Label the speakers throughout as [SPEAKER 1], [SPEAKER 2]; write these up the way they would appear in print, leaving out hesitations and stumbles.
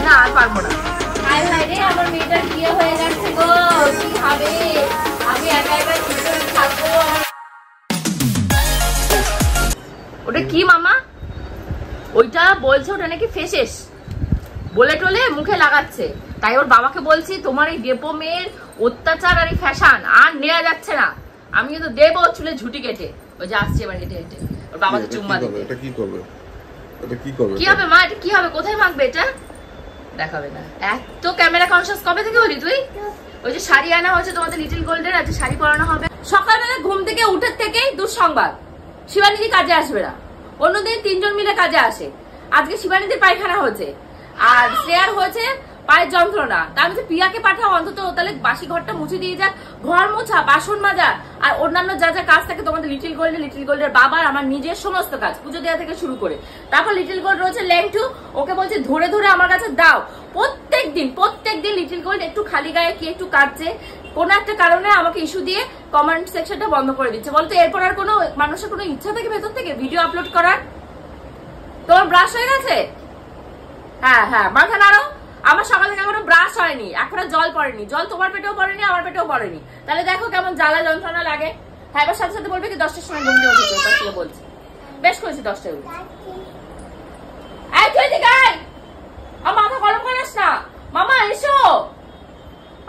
[SPEAKER 1] না আর পারবো না।
[SPEAKER 2] হায় হায় রে, আমার মেয়েটার বিয়ে হয়ে যাচ্ছে গো, কি হবে? আমি একা একা কি করে থাকবো?
[SPEAKER 1] ওটা কি মামা? ওইটা বলছে ওটা নাকি ফেসেস বলে টলে মুখে লাগাচ্ছে, তাই ওর বাবাকে বলছি তোমার এই ডেপো মেয়ের অত্যাচার আর এই ফ্যাশন আর নেওয়া যাচ্ছে না, আমি কিন্তু দেবো চুলে ঝুটি কেটে। ওই যে আসছে এবার হেঁটে হেঁটে ওর বাবাকে চুম্মা দিতে।
[SPEAKER 3] এটা কি করবে? এটা কি করবে?
[SPEAKER 1] কি হবে মা? এটা কি হবে? কোথায় মাখবে এটা? দেখাবে না। এত ক্যামেরা কনসিয়াস কবে থেকে হলি তুই? ওই যে শাড়ি আনা হচ্ছে তোমাদের লিটল গোল্ডের, আজকে শাড়ি পরানো হবে। সকালবেলা ঘুম থেকে উঠের থেকেই দুঃসংবাদ, শিবানীদি কাজে আসবে না। অন্যদিন 3 জন মিলে কাজে আসে, আজকে শিবানীদির পায়খানা হচ্ছে আর শ্রেয়ার হয়েছে পায়ের যন্ত্রণা। তার মধ্যে প্রিয়াকে পাঠাও অন্তত, তাহলে বাসি ঘরটা মুছে দিয়ে যাক, ঘর মোছা, বাসন মাজা আর অন্যান্য যা যা কাজ থাকে তোমাদের লিটল গোল্ডের বাবার আমার নিজের সমস্ত কাজ, পুজো দেওয়া থেকে শুরু করে। তারপর লিটল গোল্ড রয়েছে ল্যাংটু, ওকে বলছে ধরে ধরে আমার কাছে দাও। প্রত্যেকদিন লিটল গোল্ড একটু খালি গায়ে কি একটু কাটছে, কোন একটা কারণে আমাকে ইস্যু দিয়ে কমেন্ট সেকশনটা বন্ধ করে দিচ্ছে। বলতো এরপর আর কোনো মানুষের কোনো ইচ্ছা থাকে ভেতর থেকে ভিডিও আপলোড করার? তোমার ব্রাশ হয়ে গেছে? হ্যাঁ হ্যাঁ, মাথা নাড়ো। আমার সকাল থেকে এখনো ব্রাশ হয়নি, এখনো জল পড়েনি। জল তোমার পেটেও পড়েনি, আমার পেটেও পড়েনি। তাহলে দেখো কেমন জ্বালা যন্ত্রণা লাগে। হ্যাঁ, এবার সাথে সাথে বলবে কি 10টার সময় ঘুম দিয়ে উঠেছে, ওটা থেকে বলছি। বেশ করেছি 10টায় উঠে। এই তুই ঠিক আয়, আমার মাথা গরম করিস না। মামা এসো।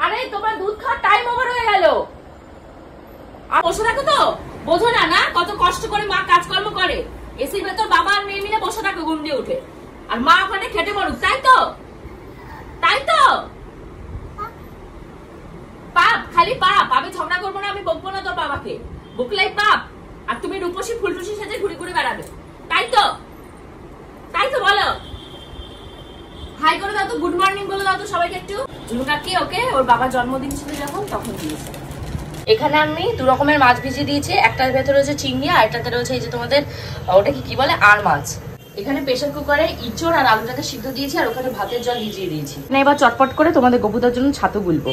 [SPEAKER 1] আরে তোমার দুধ খাওয়ার টাইম ওভার হয়ে গেল। আর বসে থাকো তো, বোঝো না না কত কষ্ট করে মা কাজকর্ম করে। এসির ভেতর বাবা আর মেয়ে মিলে বসে থাকো ঘুম দিয়ে উঠে, আর মা ওখানে খেটে মরুক, তাই তো? তাই তো? পাপ, খালি পাপ। আমি ঝগড়া করবো না, আমি বকবো না তোর বাবাকে, বকলেই পাপ। আর তুমি রূপসী ফুলটুসি সেজে ঘুরে ঘুরে বেড়াবে, তাই তো? তাই তো বলো। হাই করে দাও তো, গুড মর্নিং বলে দাও তো সবাইকে একটু। ঝুনুকাকে ওকে ওর বাবার জন্মদিন ছিল যখন, তখন দিয়েছে। এখানে আমি 2 রকমের মাছ ভিজিয়ে দিয়েছি, একটার ভেতরে রয়েছে চিংড়ি আর একটাতে রয়েছে এই যে তোমাদের ওটা কি বলে আর মাছ। এখানে প্রেসার কুকারে ইঁচড় আর আলুটাকে সিদ্ধ দিয়েছি আর ওখানে ভাতের জল ভিজিয়ে দিয়েছি। না এবার চটপট করে তোমাদের গপুদার জন্য ছাতু গুলবো।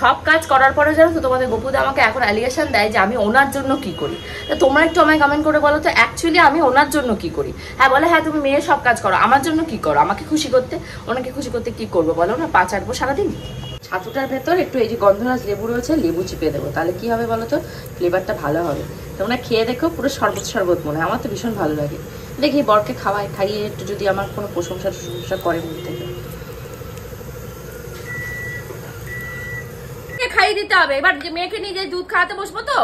[SPEAKER 1] সব কাজ করার পরে জানো তো তোমাদের গপুদা আমাকে এখন অ্যালিগেশন দেয় যে আমি ওনার জন্য কি করি। তা তোমরা একটু আমায় কমেন্ট করে বলো তো অ্যাকচুয়ালি আমি ওনার জন্য কি করি। হ্যাঁ বলে হ্যাঁ তুমি মেয়ে সব কাজ করো, আমার জন্য কি করো? আমাকে খুশি করতে, ওনাকে খুশি করতে কি করবো বলো না? পা চাটবো সারাদিন? ছাতুটার ভেতর একটু এই যে গন্ধরাজ লেবু রয়েছে, লেবু চিপে দেবো, তাহলে কি হবে বলো তো? ফ্লেভারটা ভালো হবে। তোমরা খেয়ে দেখো, পুরো শরবত মনে হয়। আমার তো ভীষণ ভালো লাগে। দেখি বরকে খাইয়ে একটু যদি আমার কোনো প্রশংসা করে মুখ থেকে। খাইয়ে দিতে হবে। এবার মেয়েকে নিয়ে যে দুধ খাওয়াতে বসবো তো,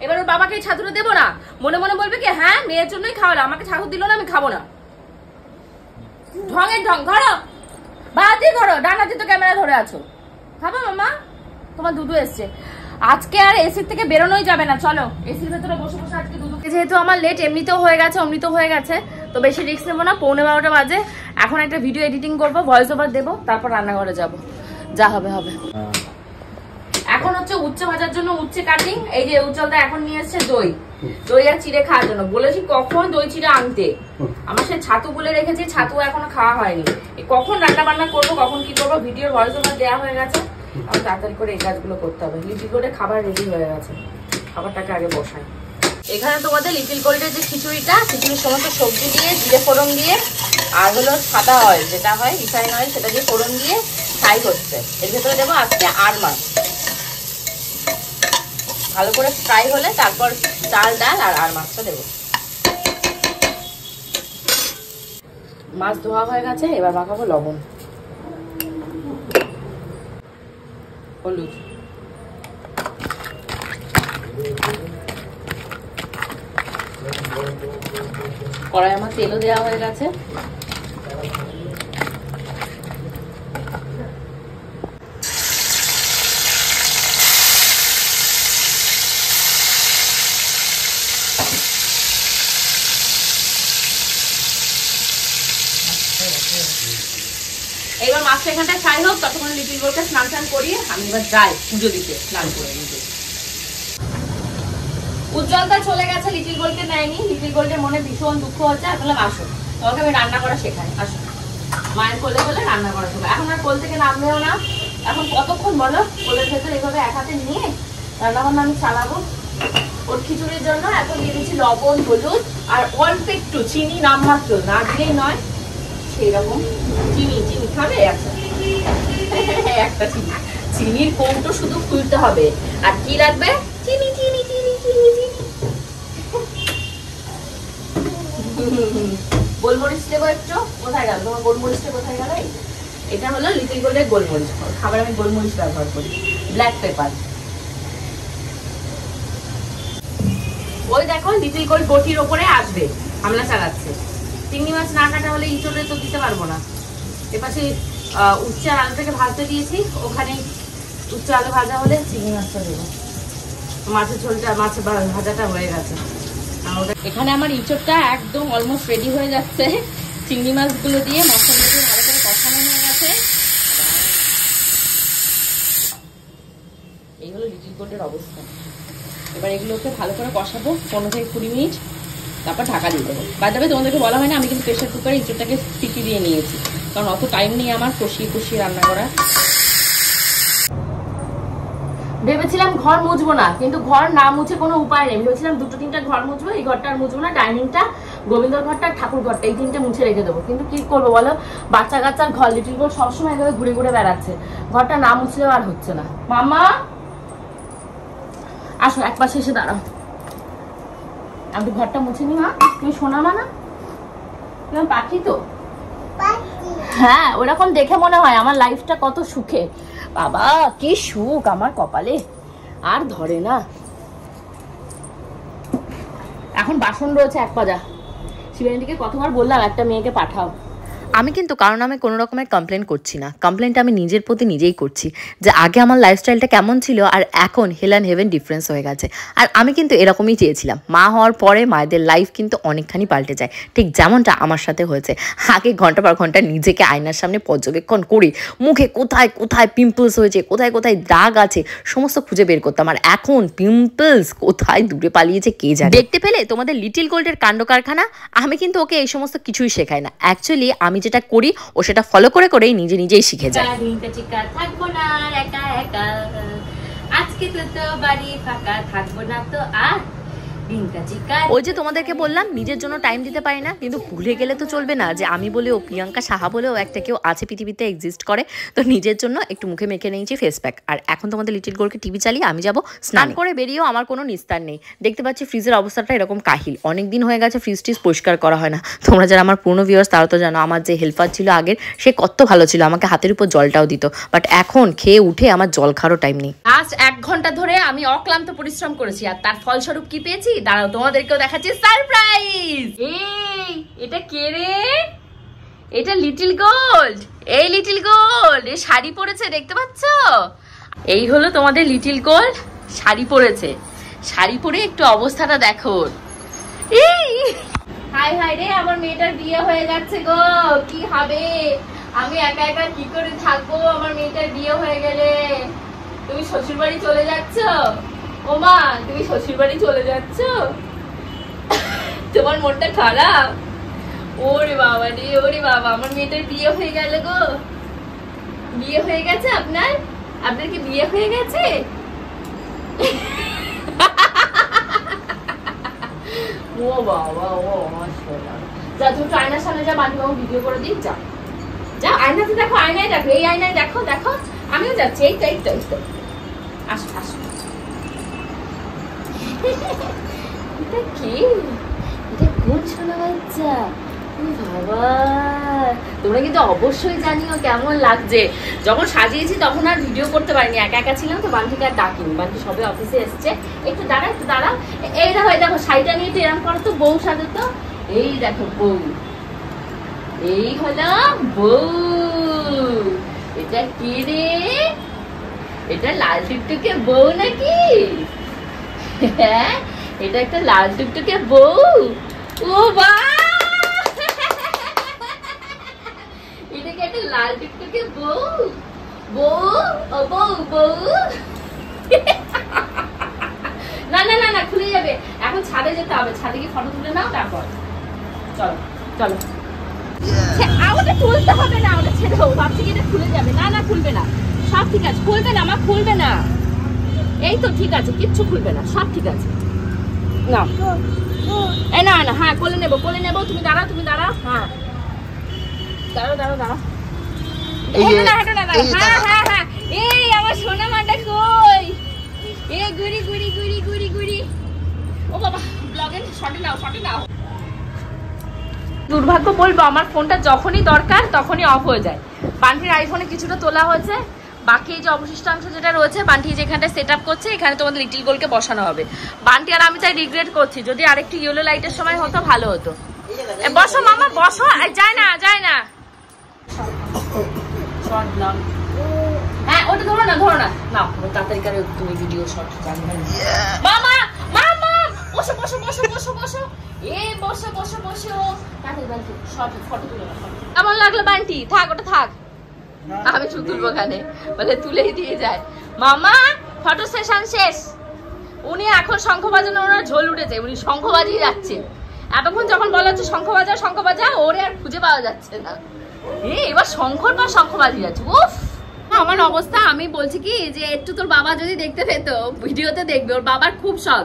[SPEAKER 1] এবার ওর বাবাকে ছাতুটা দেবো না। মনে মনে বলবে কি হ্যাঁ মেয়ের জন্যই খাওয়ালো, আমাকে ছাতু দিল না, আমি খাবো না। ঢঙের ঢং। ধরো বাদি করো, ডানাতে তো ক্যামেরা ধরে আছো। খাবো মামা? তোমার দুধু এসছে। আজকে আর এসির থেকে বেরোনোই যাবে না, চলো এসির ভেতরে বসে বসে আজকে দুধু। যেহেতু আমার লেট এমনিতেও হয়ে গেছে, অমৃতও হয়ে গেছে, তো বেশি রিস্ক নেবো না। 11:15 বাজে। এখন একটা ভিডিও এডিটিং করবো, ভয়েস ওভার দেবো, তারপর রান্নাঘরে যাব। যা হবে হবে। এখন হচ্ছে উচ্ছে ভাজার জন্য উচ্ছে কাটিং। এই যে উজ্জ্বলদা এখন নিয়ে এসছে দই আর চিড়ে খাওয়ার জন্য। বলেছি কখন দই চিড়ে আনতে, আমার সে ছাতু গুলে রেখেছি, ছাতু এখনো খাওয়া হয়নি। কখন রান্না বান্না করবো, কখন কি করবো, ভিডিওর ভয়েস ওভার দেওয়া হয়ে গেছে। আমার তাড়াতাড়ি করে এই কাজগুলো করতে হবে। লিটিল গোল্ডের খাবার রেডি হয়ে গেছে, খাবারটাকে আগে বসাই। এখানে তোমাদের লিটিল গোল্ডের যে খিচুড়ির সমস্ত সবজি দিয়ে, জিরে ফোড়ন দিয়ে, আর হলো সাদা অয়েল যেটা হয় রিফাইন অয়েল, সেটা দিয়ে ফোড়ন দিয়ে ফ্রাই হচ্ছে। এর ভেতরে দেবো আজকে আর মাছ। ভালো করে ফ্রাই হলে তারপর চাল ডাল আর মাছটা দেবো। মাছ ধোয়া হয়ে গেছে, এবার মাখাবো লবণ, হলুদ, কড়াই আমার তেলও দেওয়া হয়ে গেছে। এবার মাছটা এখানটায় ফ্রাই হোক, ততক্ষণ লিটিল গোল্ডকে স্নান টান করিয়ে আমি এবার যাই পুজো দিতে, স্নান করে নিতে। উজ্জ্বলতা চলে গেছে, লিটিল গোল্ডকে নেয়নি। লিটিল গোল্ডের মনে ভীষণ দুঃখ হচ্ছে। আমি বললাম আসো, তোমাকে আমি রান্না করা শেখাই, আসো মায়ের কোলে কোলে রান্না করা শেখাই। এখন আর কোল থেকে নামবেও না। এখন কতক্ষণ বলো কোলের ভেতর এভাবে এক হাতে নিয়ে রান্না বান্না আমি চালাবো। ওর খিচুড়ির জন্য এখন দিয়ে দিচ্ছি লবণ, হলুদ আর অল্প একটু চিনি, নামমাত্র, না দিলেই নয় সেই রকম চিনি। খাবে? আচ্ছা একটা চিনি, চিনির কৌটো শুধু খুলতে হবে। আর কি লাগবে? চিনি চিনি চিনি চিনি চিনি। গোলমরিচ দেবো একটু। কোথায় গেল তোমার গোলমরিচটা? কোথায় গেল? এটা হলো লিটল গোল্ডের গোলমরিচ। খাবার আমি গোলমরিচ ব্যবহার করি, ব্ল্যাক পেপার। ওই দেখো লিটল গোল্ড বটির ওপরে আসবে, হামলা চালাচ্ছে। চিংড়ি মাছ না কাটা হলে ইঁচড়ে তো দিতে পারবো না। এপাশে উচ্চে আলুটাকে ভাজতে দিয়েছি, ওখানে উচ্চে আলু ভাজা হলে চিংড়ি মাছটা দেবো। মাছের ঝোলটা, মাছের ভাজাটা হয়ে গেছে। এখানে আমার ইঁচড়টা একদম অলমোস্ট রেডি হয়ে যাচ্ছে। চিংড়ি মাছগুলো দিয়ে মশলা দিয়ে ভালো করে কষানো হয়ে গেছে। এই হলো লিটল গোল্ডের অবস্থা। এবার এগুলোকে ভালো করে কষাবো 15 থেকে 20 মিনিট, তারপর ঢাকা দিয়ে দেবো। বাই দ্য ওয়ে তোমাদেরকে বলা হয় না, আমি কিন্তু প্রেশার কুকারে ইঁচড়টাকে সিটি দিয়ে নিয়েছি, কারণ অত টাইম নেই আমার কষিয়ে কষিয়ে রান্না করা। ভেবেছিলাম ঘর মুছবো না, কিন্তু ঘর না মুছে কোনো উপায় নেই। ভেবেছিলাম 2-3টা ঘর মুছবো, এই ঘরটা আর মুছবো না, ডাইনিংটা, গোবিন্দর ঘরটা, ঠাকুর ঘরটা, এই 3টে মুছে রেখে দেবো। কিন্তু কি করবো বলো, বাচ্চা কাচ্চার ঘর, লিটল গোল্ড সবসময় এভাবে ঘুরে ঘুরে বেড়াচ্ছে, ঘরটা না মুছলেও আর হচ্ছে না। মামা আসো, এক পাশে এসে দাঁড়াও, আমি ঘরটা মুছে নি। মা তুমি শোনা মা না, তুমি পাখি তো? হ্যাঁ, ওরকম দেখে মনে হয় আমার লাইফটা কত সুখে। বাবা কি সুখ আমার কপালে, আর ধরে না। এখন বাসন রয়েছে 1 পাজা। শিবানীকে কতবার বললাম একটা মেয়েকে পাঠাও।
[SPEAKER 4] আমি কিন্তু কারো নামে কোনো রকমের কমপ্লেন করছি না, কমপ্লেনটা আমি নিজের প্রতি নিজেই করছি যে আগে আমার লাইফস্টাইলটা কেমন ছিল আর এখন হেল অ্যান্ড হেভেন ডিফারেন্স হয়ে গেছে। আর আমি কিন্তু এরকমই চেয়েছিলাম, মা হওয়ার পরে মায়েদের লাইফ কিন্তু অনেকখানি পাল্টে যায়, ঠিক যেমনটা আমার সাথে হয়েছে। আগে ঘন্টা পর ঘন্টা নিজেকে আয়নার সামনে পর্যবেক্ষণ করি, মুখে কোথায় কোথায় পিম্পলস হয়েছে, কোথায় কোথায় দাগ আছে, সমস্ত খুঁজে বের করতাম। আর এখন পিম্পলস কোথায় দূরে পালিয়েছে কে জানে। দেখতে পেলে তোমাদের লিটল গোল্ডের কাণ্ড কারখানা? আমি কিন্তু ওকে এই সমস্ত কিছুই শেখাই না, অ্যাকচুয়ালি আমি যেটা করি ও সেটা ফলো করে করেই নিজে নিজেই শিখে যায়।
[SPEAKER 2] থাকবো না একা একা, আজকে তো বাড়ি ফাঁকা, থাকবো না তো আর।
[SPEAKER 4] ওই যে তোমাদেরকে বললাম নিজের জন্য টাইম দিতে পারি না, কিন্তু ভুলে গেলে তো চলবে না যে আমি বলেও, প্রিয়াঙ্কা সাহা বলেও একটা কেউ আছে পৃথিবীতে, এক্সিস্ট করে। তো নিজের জন্য একটু মুখে মেখে নিয়েছি ফেস প্যাক। আর এখন তোমাদের লিটল গোল্ডকে টিভি চালিয়ে আমি যাবো স্নান করে, বেরিয়েও আমার কোনো নিস্তার নেই। দেখতে পাচ্ছি ফ্রিজের অবস্থাটা এরকম কাহিল, অনেকদিন হয়ে গেছে ফ্রিজ টিজ পরিষ্কার করা হয় না। তোমরা যারা আমার পুরনো ভিউয়ার্স তারা তো জানো, আমার যে হেল্পার ছিল আগের, সে কত ভালো ছিল, আমাকে হাতের উপর জলটাও দিত। বাট এখন খেয়ে উঠে আমার জল খাওয়ারও টাইম নেই।
[SPEAKER 1] আজ 1 ঘন্টা ধরে আমি অক্লান্ত পরিশ্রম করেছি, আর তার ফলস্বরূপ কি পেয়েছি দাঁড়াও তোমাদেরকেও দেখাচ্ছি সারপ্রাইজ। এই এটা কে রে? এটা লিটল গোল্ড। এই লিটল গোল্ড এই শাড়ি পরেছে, দেখতে পাচ্ছ? এই হলো তোমাদের লিটল গোল্ড, শাড়ি পরেছে। শাড়ি পরে একটু অবস্থাটা দেখো। এই হাই হাই রে, আমার মেয়েটার বিয়ে হয়ে যাচ্ছে গো, কি হবে? আমি একা একা কি করে থাকবো আমার মেয়েটার বিয়ে হয়ে গেলে? তুমি শ্বশুর বাড়ি চলে যাচ্ছ? ও মা, তুমি শ্বশুর বাড়ি চলে যাচ্ছ? তোমার মনটা খারাপ? ওরে বাবা রে, ওরে বাবা, আমার মেয়েটার বিয়ে হয়ে গেল গো। বিয়ে হয়ে গেছে আপনার? আপনার কি বিয়ে হয়ে গেছে? ও বাবা, ও আমার সোনা। যা তুমি আয়নার সামনে যা, বান্ধবী ভিডিও করে দিই, যা যা আয়নাতে দেখো, আয়নায় দেখো, এই আয়নায় দেখো, দেখো আমিও যাচ্ছি। এই তো এই তো এই তো, আসো আসো। এটা কি? এটা কোন সোনা বাচ্চা? বাবা, তোমরা কিন্তু অবশ্যই জানিও কেমন লাগছে। যখন সাজিয়েছি তখন আর ভিডিও করতে পারিনি, একা একা ছিলাম তো, বান্ধবীকে আর ডাকিনি। বান্ধবী সবে অফিসে এসছে। একটু দাঁড়া, একটু দাঁড়াও। এই দেখো, এই দেখো, শাড়িটা নিয়ে একটু এরম করো তো, বউ সাজো তো। এই দেখো বউ, এই হলো বউ। এটা কি রে? এটা লাল টুকটুকে বউ নাকি? হ্যাঁ, এটা একটা লাল টুকটুকে বউ। ও বা, এটা কি একটা লাল টুকটুকে বউ? বউ, ও বউ, বউ। না না না না, খুলে যাবে। এখন ছাদে যেতে হবে, ছাদে গিয়ে ফটো তুলে নাও, তারপর চলো চলো। ওটা খুলতে হবে না, ওটা ছেড়ে দাও। ভাবছি কি এটা খুলে যাবে। না না, খুলবে না, সব ঠিক আছে। খুলবে না, আমার খুলবে না। এই তো ঠিক আছে, কিচ্ছু খুলবে না, সব ঠিক আছে। না এই না না, হ্যাঁ কোলে নেবো, কোলে নেবো। তুমি দাঁড়াও, তুমি দাঁড়াও। হ্যাঁ দাঁড়াও দাঁড়াও দাঁড়াও। এই আমার সোনা মাটা কই? এ গুড়ি গুড়ি গুড়ি গুড়ি গুড়ি। ও বাবা, ব্লগের শটে নাও। দুর্ভাগ্য বলবো, আমার ফোনটা যখনই দরকার তখনই অফ হয়ে যায়। বান্টির আইফোনে কিছুটা তোলা হয়েছে, বাকি যে অবশিষ্ট অংশ যেটা রয়েছে বান্টি যেখানটা সেট আপ করছে, এখানে তোমাদের লিটিল গোলকে বসানো হবে। বান্টি আর আমি তাই রিগ্রেট করছি, যদি আরেকটু ইয়েলো লাইটের সময় হতো ভালো হতো। বসো মামা বসো। যায় না। হ্যাঁ, ওটা ধরো না নাও, তাড়াতাড়ি করে তুমি ভিডিও শট জানবে। মামা বসো। এই বসো। ফটো তুলে কেমন লাগলো বান্টি? থাক, ওটা থাক, আমি শুধু তুলবো কানে, বলে তুলেই দিয়ে যায়। মামা ফটো সেশন শেষ। উনি এখন শঙ্খ বাজানো, ওনার ঝোল উঠেছে, উনি শঙ্খ বাজিয়ে যাচ্ছে। এতক্ষণ যখন বলা হচ্ছে শঙ্খ বাজা, ওরে আর খুঁজে পাওয়া যাচ্ছে না। এবার শঙ্খর পর শঙ্খ বাজিয়ে যাচ্ছে। উফ, আমার অবস্থা। আমি বলছি কি যে একটু তোর বাবা যদি দেখতে পেতো, ভিডিওতে দেখবে। ওর বাবার খুব শখ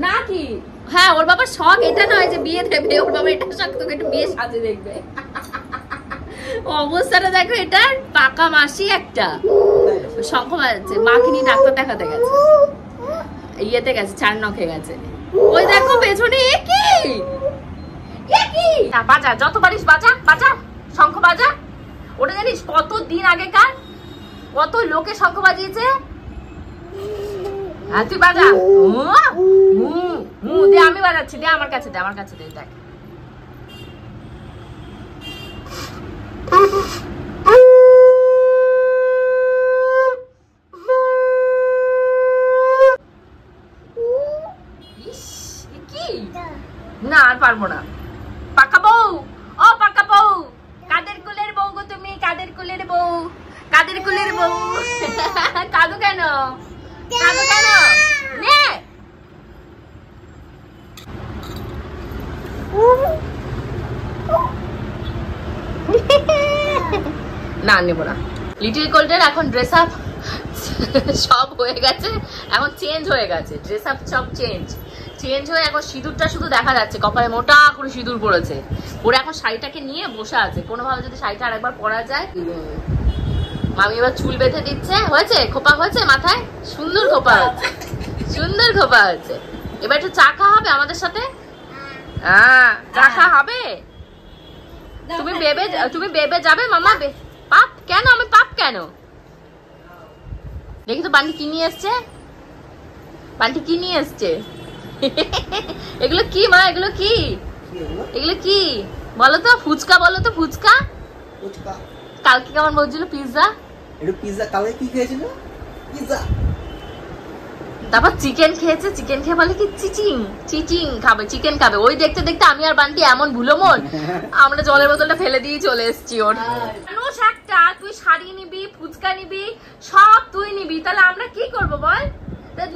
[SPEAKER 1] না কি? হ্যাঁ, ওর বাবার শখ এটা নয় যে বিয়ে দেবে, ওর বাবা এটা শখ তোকে একটু বিয়ে সাজে দেখবে। অবস্থাটা দেখো, এটা পাকা মাসি একটা। শঙ্খ বাজাচ্ছে, মাকে নিয়ে ডাক্তার দেখাতে গেছে, ইয়েতে গেছে, 4 নখে গেছে। ওই দেখো পেছনে কি বাজা, যত পারিস বাজা, শঙ্খ বাজা। ওটা জানিস কত দিন আগেকার, কত লোকে শঙ্খ বাজিয়েছে। হ্যাঁ, তুই বাজা। দে, আমি বাজাচ্ছি, দে আমার কাছে দে, দেখ। না, আর পারবো না। পাকা বউ, কাদের কুলের বউ গো তুমি? কাদের কুলের বউ? কাঁদো কেন? নে না, নেবো না। লিটিল গোল্ডের এখন ড্রেস আপ সব হয়ে গেছে, এখন চেঞ্জ হয়ে গেছে, ড্রেস আপ সব চেঞ্জ হয়ে এখন সিঁদুরটা শুধু দেখা যাচ্ছে, কপালে মোটা করে সিঁদুর পড়েছে। ওরা এখন শাড়িটাকে নিয়ে বসে আছে, কোনোভাবে যদি শাড়িটা আরেকবার পরা যায়। মামি এবার চুল বেঁধে দিচ্ছে। হয়েছে, খোপা হয়েছে মাথায়, সুন্দর খোপা হচ্ছে। এবার একটু চা খাওয়া হবে আমাদের সাথে। চা খাওয়া হবে। তুমি বেবে যাবে মামা? পাপ কেন? আমি পাপ কেন? দেখি তো বান্টি কি নিয়ে এসছে। এগুলো কি মা? এগুলো কি বলো তো? ফুচকা বলো তো, ফুচকা। কালকে কেমন বলছিল? পিৎজা।
[SPEAKER 5] কালকে কি খেয়েছিল? পিৎজা।
[SPEAKER 1] তারপর চিকেন খেয়েছে, চিকেন খেয়ে বলে কি চিচিং খাবে, চিকেন খাবে। ওই দেখতে দেখতে আমি আর বান্টি এমন ভুলো মন, আমরা জলের বোতলটা ফেলে দিয়ে চলে এসেছি। ওর মানুষ একটা, তুই শাড়ি নিবি, ফুচকা নিবি, সব তুই নিবি, তাহলে আমরা কি করবো বল?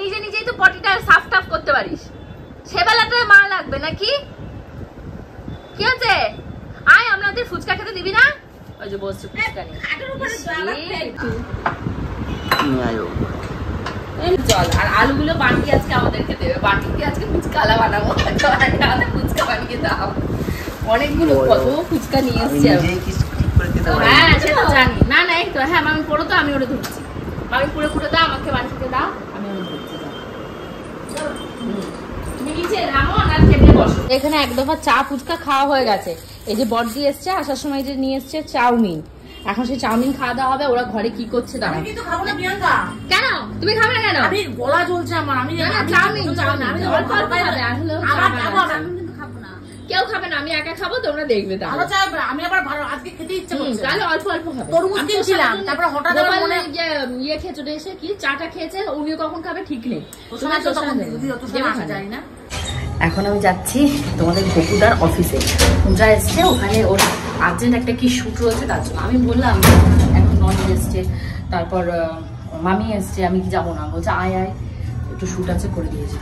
[SPEAKER 1] নিজেই তো পটিটা সাফ টাফ করতে পারিস, সে বেলাটা মা লাগবে নাকি? কি আছে? আয়, আমাদের ফুচকা খেতে দিবি না? ওই যে বসছে ফুচকা নিয়ে। চল, আর আলুগুলো বান্টি আজকে আমাদেরকে দেবে। বান্টিকে আজকে ফুচকালা বানাবো, ফুচকা বানিয়ে দাও। অনেকগুলো কত ফুচকা নিয়ে এসছি। হ্যাঁ, সেটা জানি। না এই তো। হ্যাঁ, মামি পড়ো তো, আমি ওটা ধরছি। মামি পুরো দাও, আমাকে বান্টিকে দাও, আমি ওটা ধরছি। তুমি নিচে নামো আর টেবিলে বসো। এখানে এক দফা চা ফুচকা খাওয়া হয়ে গেছে। এই যে বড়দি এসছে, আসার সময় যে নিয়ে এসছে চাউমিন। এখন সেই চাউমিন খাওয়া দাওয়া হবে। ওরা ঘরে কি করছে দাঁড়া।
[SPEAKER 2] আমি কিন্তু খাবো না প্রিয়াঙ্কা।
[SPEAKER 1] কেন তুমি খাবে না? কেন?
[SPEAKER 2] আমি গলা জ্বলছে আমার। আমি
[SPEAKER 1] চাউমিন আমি অল্প অল্প খাবে। আসলে
[SPEAKER 2] আমি কিন্তু খাবো না।
[SPEAKER 1] কেউ খাবে না, আমি একা খাবো, তোমরা দেখবে।
[SPEAKER 2] ভালো চাই, আমি আবার ভালো আজকে খেতে ইচ্ছে করছে।
[SPEAKER 1] তাহলে অল্প অল্প খাবে।
[SPEAKER 2] তরমুজ কিনছিলাম, তারপর হঠাৎ আমার মনে
[SPEAKER 1] ইয়ে খেয়ে চলে এসে কি চাটা খেয়েছে, উনিও কখন খাবে ঠিক নেই।
[SPEAKER 2] জানি না।
[SPEAKER 4] এখন আমি যাচ্ছি তোমাদের গপুদার অফিসে। পূজা এসছে, ওখানে ওর আর্জেন্ট একটা কি শুট রয়েছে, তার জন্য আমি বললাম এখন ননদ এসছে, তারপর মামি এসছে, আমি কি যাবো না? বলছে আয় একটু শুট আছে, করে দিয়েছে।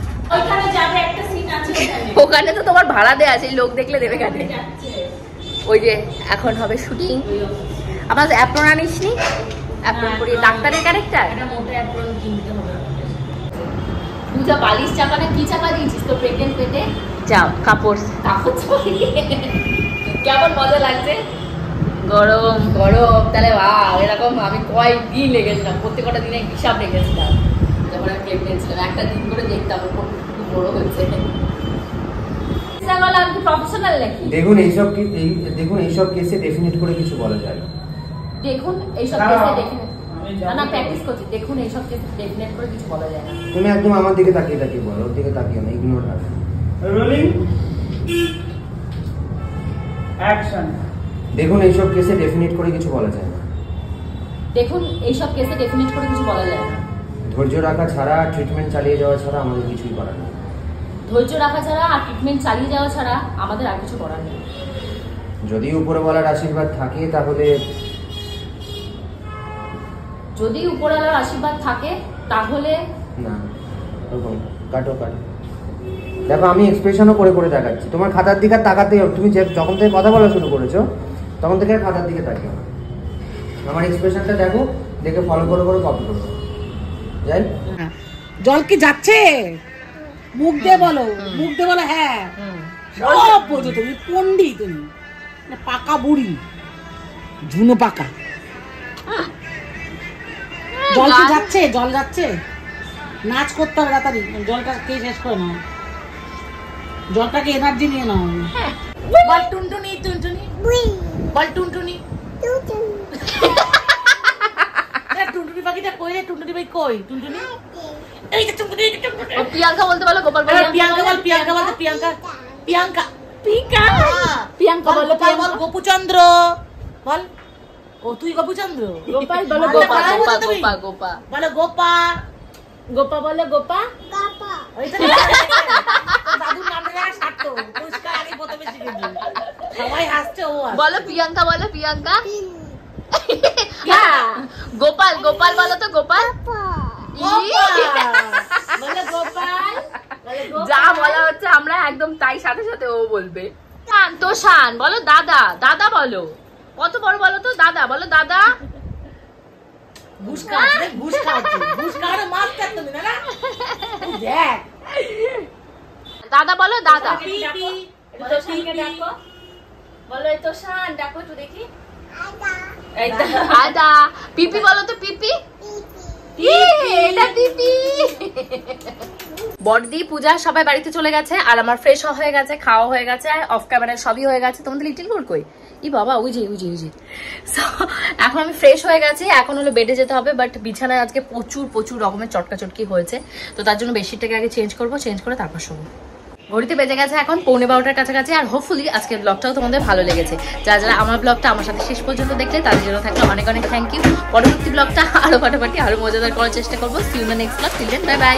[SPEAKER 4] ওখানে তো তোমার ভাড়া দেয়া আছে, লোক দেখলে দেবে কেন? ওই যে এখন হবে শুটিং। আমার অ্যাপ্রন আনিস নি? অ্যাপ্রন করি, ডাক্তারের ক্যারেক্টার।
[SPEAKER 1] পূজা বালিশ চাপা না কি চাপা দিয়েছিস তো প্রেগনেন্ট পেটে?
[SPEAKER 4] যাও কাপড়
[SPEAKER 1] কেমন মজা লাগছে? গরম
[SPEAKER 2] গরম তাহলে এরকম আমি কয়েকদিন লেগেছিলাম, প্রত্যেকটা দিনে হিসাব রেখেছিলাম যখন আমি প্রেগনেন্ট ছিলাম, একটা দিন করে দেখতাম খুব বড় হয়েছে। আমি প্রফেশনাল নাকি?
[SPEAKER 6] দেখুন এইসব কেসে ডেফিনেট করে কিছু বলা যায় না।
[SPEAKER 2] দেখুন এইসব কেসে ডেফিনেট না প্র্যাকটিস করছি। দেখুন এইসব কেসে ডেফিনেট করে কিছু বলা যায় না।
[SPEAKER 6] তুমি একদম আমার দিকে তাকিয়ে বলো, ওর দিকে তাকিয়ে না, ইগনোর রাখো।
[SPEAKER 7] Rolling action.
[SPEAKER 6] দেখুন এইসব কেসে ডেফিনেট করে কিছু বলা যায় না।
[SPEAKER 2] দেখুন এইসব কেসে ডেফিনেট করে কিছু বলা যায় না।
[SPEAKER 6] ধৈর্য রাখা ছাড়া, ট্রিটমেন্ট চালিয়ে যাওয়া ছাড়া আমাদের কিছুই করার নেই।
[SPEAKER 2] ধৈর্য রাখা ছাড়া আর ট্রিটমেন্ট চালিয়ে যাওয়া ছাড়া আমাদের আর কিছু করার নেই।
[SPEAKER 6] যদি উপরওয়ালার আশীর্বাদ থাকে তাহলে
[SPEAKER 2] যদি উপরওয়ালার আশীর্বাদ থাকে তাহলে
[SPEAKER 6] না, কাটো। দেখো আমি এক্সপ্রেশনও করে দেখাচ্ছি, তোমার খাতার দিকে তাকাতে হবে। তুমি যখন থেকে কথা বলা শুরু করেছো তখন থেকে খাতার দিকে তাকিও। আমার এক্সপ্রেশনটা দেখো, দেখে ফলো করে কপি করো। যাই
[SPEAKER 5] জল কি যাচ্ছে? মুখ দিয়ে বলো, হ্যাঁ সব বোঝো তুমি, পন্ডি তুমি, পাকা বুড়ি, ঝুনো পাকা। জল কি যাচ্ছে? জল যাচ্ছে, নাচ করতে হবে তাড়াতাড়ি, জলটা কে শেষ করে নাও, জলটাকে এনার্জি নিয়ে নাও। বল টুনটুনি, বল টুনটুনি। টুনটুনি পাখিটা কই রে? টুনটুনি ভাই কই? টুনটুনি এই যে টুনটুনি।
[SPEAKER 2] প্রিয়াঙ্কা বলতে বলো, গোপাল বলো।
[SPEAKER 5] প্রিয়াঙ্কা বলো, বল গোপুচন্দ্র বল। ও তুই গোপুচন্দ্র?
[SPEAKER 2] গোপাল বলো, গোপা
[SPEAKER 5] বলো গোপা
[SPEAKER 2] বলো, গোপা।
[SPEAKER 5] দাদুর নামটা সারতো, পুরস্কার আগে প্রথমে শিখেছি, সবাই হাসছে। ও
[SPEAKER 1] বলো প্রিয়াঙ্কা, বলো প্রিয়াঙ্কা। গোপাল বলো তো, গোপাল। যা বলা হচ্ছে আমরা একদম তাই সাথে সাথে ও বলবে। শান বলো, দাদা বলো, কত বড় বলো তো, দাদা বলো, দাদা। দাদা বলো, দাদা।
[SPEAKER 2] বলো এই তো শান, ডাকো একটু দেখি।
[SPEAKER 1] দাদা। পিপি বলো তো, পিপি। এটা পিপি। বড়দি, পূজা সবাই বাড়িতে চলে গেছে আর আমার ফ্রেশ হয়ে গেছে, খাওয়া হয়ে গেছে, অফ ক্যামেরায় সবই হয়ে গেছে। তোমাদের লিটিল গোল্ড কই? ই বাবা, ওই যে এখন আমি ফ্রেশ হয়ে গেছি, এখন হলো বেডে যেতে হবে। বাট বিছানায় আজকে প্রচুর রকমের চটকাচটকি হয়েছে, তো তার জন্য বেডশিটটাকে আগে চেঞ্জ করে তারপর শোবো। ঘড়িতে বেজে গেছে এখন 11:15 কাছাকাছি। আর হোপফুলি আজকের ব্লগটাও তোমাদের ভালো লেগেছে। যারা আমার ব্লগটা আমার সাথে শেষ পর্যন্ত দেখলে তাদের জন্য থাকলে অনেক থ্যাংক ইউ। পরবর্তী ব্লগটা আরো ফাটাফাটি, আরো মজাদার করার চেষ্টা করবো। See you in the next blog. Till then, bye by.